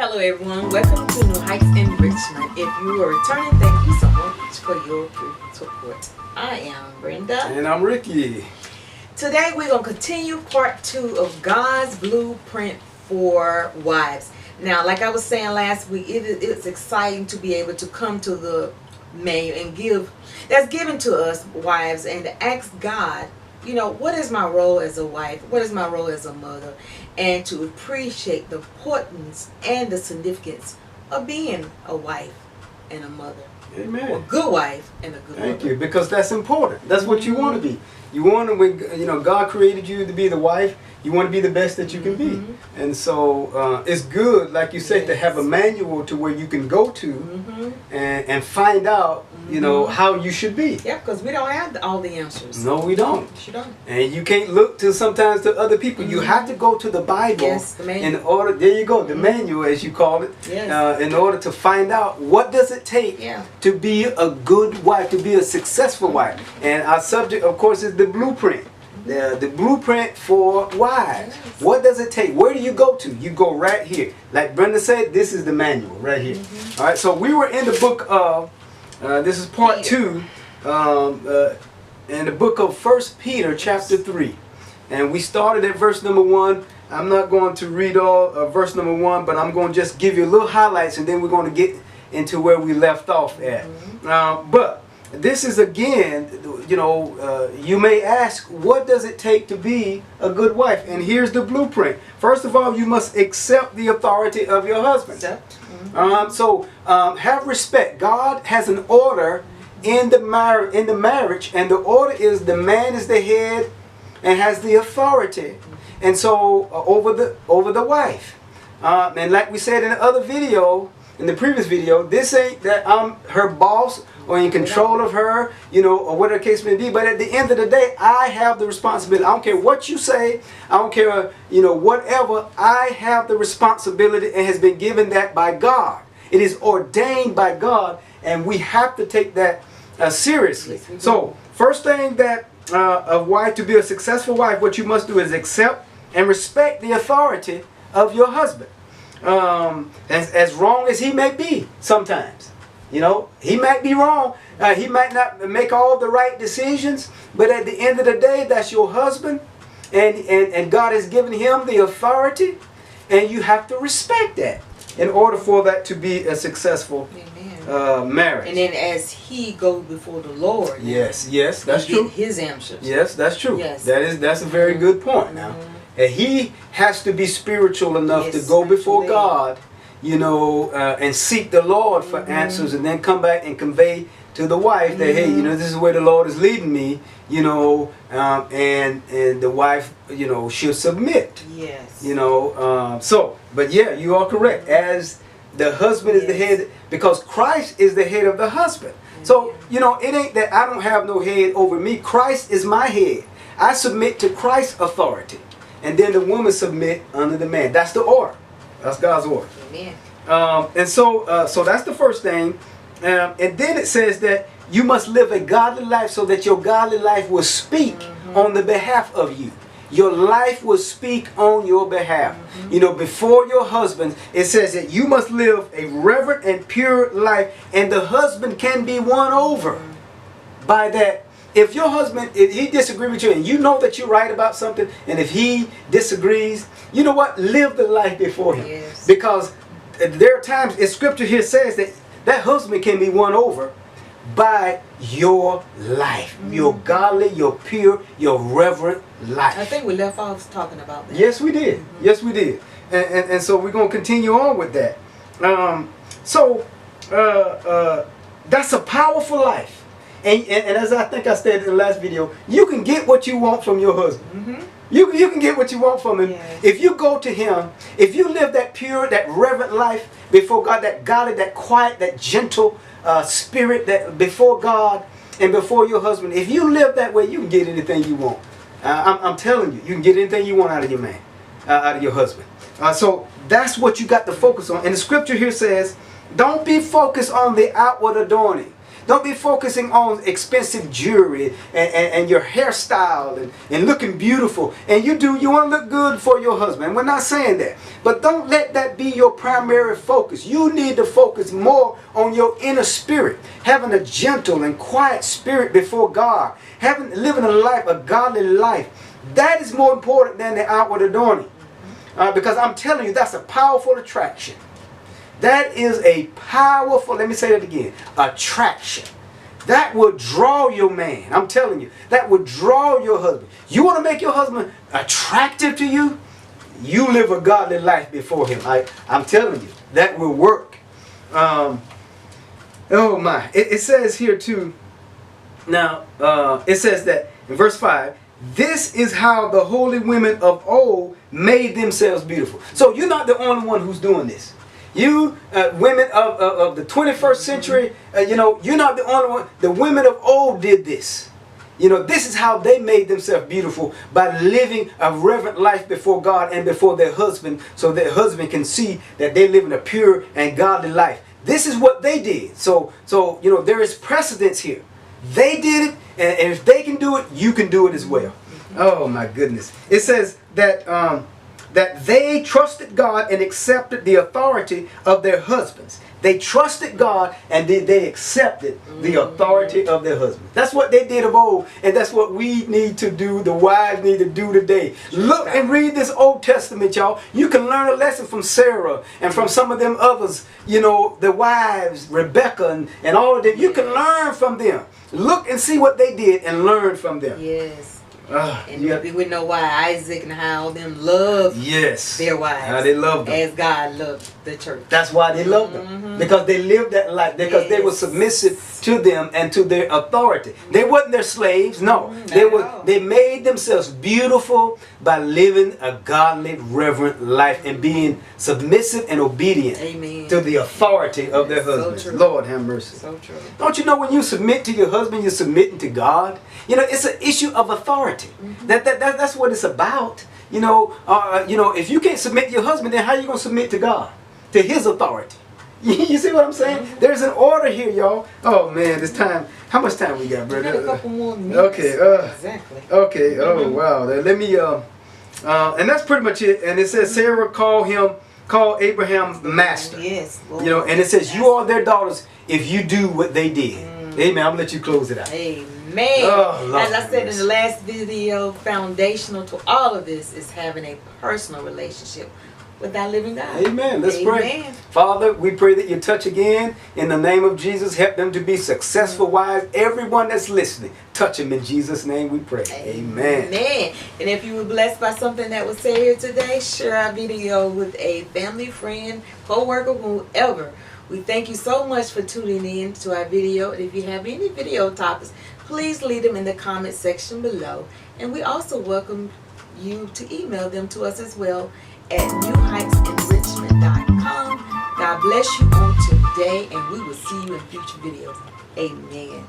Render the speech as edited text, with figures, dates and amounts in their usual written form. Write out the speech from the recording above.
Hello everyone, welcome to New Heights Enrichment. If you are returning, thank you so much for your support. I am Brenda. And I'm Ricky. Today we're going to continue part 2 of God's blueprint for wives. Now, like I was saying last week, it's exciting to be able to come to the manual and give, that's given to us wives, and to ask God, you know, what is my role as a wife? What is my role as a mother? And to appreciate the importance and the significance of being a wife and a mother. Amen. A good wife and a good mother. Thank you, because that's important. That's what you want to be. You want to, when God created you to be the wife, you want to be the best that you can be. And so it's good, like you said, to have a manual to where you can go to and find out, you know, how you should be. Yeah, because we don't have all the answers. No, we don't. You don't. And you can't look to sometimes to other people. You have to go to the Bible. Yes, the manual. In order, there you go, the manual as you call it. Yes. In order to find out what does it take to be a good wife, to be a successful wife. And our subject, of course, is the blueprint. The blueprint for wives. Yes. What does it take? Where do you go to? You go right here. Like Brenda said, this is the manual right here. All right, so we were in the book of, this is part 2, in the book of 1 Peter chapter 3. And we started at verse number 1. I'm not going to read all verse number 1, but I'm going to just give you a little highlights, and then we're going to get into where we left off at. But this is again, you may ask, what does it take to be a good wife? And here's the blueprint. First of all, you must accept the authority of your husband. Have respect. God has an order in the marriage, and the order is the man is the head and has the authority, and so over the wife. And like we said in the other video, in the previous video, this ain't that I'm her boss or in control of her, or whatever the case may be. But at the end of the day, I have the responsibility. I don't care what you say. I don't care, whatever. I have the responsibility and has been given that by God. It is ordained by God, and we have to take that seriously. So, first thing that a wife, to be a successful wife, what you must do is accept and respect the authority of your husband. As wrong as he may be sometimes. He might be wrong. He might not make all the right decisions, but at the end of the day, that's your husband, and God has given him the authority, and you have to respect that in order for that to be a successful marriage. And then as he goes before the Lord, yes, that's true. His answers. Yes, that's true. Yes. That's a very good point. Now, and he has to be spiritual enough to go before God, and seek the Lord for answers, and then come back and convey to the wife that, hey, this is where the Lord is leading me, and the wife, should submit. Yes. But yeah, you are correct. As the husband is the head, because Christ is the head of the husband. So, it ain't that I don't have no head over me. Christ is my head. I submit to Christ's authority. And then the woman submit under the man. That's the order. That's God's order. Amen. So that's the first thing. And then it says that you must live a godly life so that your godly life will speak on the behalf of you. Your life will speak on your behalf. Before your husband, it says that you must live a reverent and pure life, and the husband can be won over by that. If your husband, if he disagrees with you, and you know that you're right about something, and if he disagrees, you know what? Live the life before him. Yes. Because there are times, in scripture here says that husband can be won over by your life. Your godly, your pure, your reverent life. I think we left off talking about that. Yes, we did. Yes, we did. And so we're going to continue on with that. That's a powerful life. And as I think I said in the last video, you can get what you want from your husband. You can get what you want from him. Yes. If you go to him, if you live that pure, that reverent life before God, that godly, that quiet, that gentle spirit that before God and before your husband, if you live that way, you can get anything you want. I'm telling you, you can get anything you want out of your man, out of your husband. So that's what you got to focus on. And the scripture here says, don't be focused on the outward adorning. Don't be focusing on expensive jewelry and your hairstyle and looking beautiful. And you want to look good for your husband. We're not saying that. But don't let that be your primary focus. You need to focus more on your inner spirit. Having a gentle and quiet spirit before God. Living a godly life. That is more important than the outward adorning. Because I'm telling you, that's a powerful attraction. That is a powerful, let me say that again, attraction. That will draw your man. I'm telling you, that will draw your husband. You want to make your husband attractive to you? You live a godly life before him. I'm telling you, that will work. Oh my. It says here too, now, it says that in verse 5, this is how the holy women of old made themselves beautiful. So you're not the only one who's doing this. You women of the 21st century, you're not the only one. The women of old did this. This is how they made themselves beautiful, by living a reverent life before God and before their husband, so their husband can see that they're living a pure and godly life. This is what they did. So there is precedence here. They did it, and if they can do it, you can do it as well. Oh my goodness. It says that that they trusted God and accepted the authority of their husbands. They trusted God and they accepted the authority of their husbands. That's what they did of old, and that's what we need to do, the wives need to do today. Look and read this Old Testament, y'all. You can learn a lesson from Sarah and from some of them others, the wives, Rebecca and all of them. You can learn from them. Look and see what they did and learn from them. Yes. And maybe we know why Isaac and how them loved their wives. How they loved them. As God loved the church. That's why they loved them. Because they lived that life. Because they were submissive to them and to their authority. They wasn't their slaves. No. They made themselves beautiful by living a godly, reverent life and being submissive and obedient to the authority of their husbands. So Lord have mercy. So true. Don't you know when you submit to your husband, you're submitting to God? It's an issue of authority. That's what it's about. If you can't submit to your husband, then how are you going to submit to God? To his authority. You see what I'm saying? There's an order here, y'all. Oh man, this time. How much time we got, brother? We got a couple more minutes. Okay. Exactly. Okay. Oh wow. Let me. And that's pretty much it. And it says Sarah called Abraham master. Yes. Lord. And it says you are their daughters if you do what they did. Amen. I'm gonna let you close it out. Amen. Oh, as I said in the last video, foundational to all of this is having a personal relationship with our living God. Amen. Let's pray. Father, we pray that you touch again in the name of Jesus. Help them to be successful wives. Everyone that's listening, touch them in Jesus' name we pray. Amen. Amen. And if you were blessed by something that was said here today, share our video with a family, friend, co-worker, whoever. We thank you so much for tuning in to our video. And if you have any video topics, please leave them in the comment section below. And we also welcome you to email them to us as well at NewHeightsEnrichment.com. God bless you on today, and we will see you in future videos. Amen.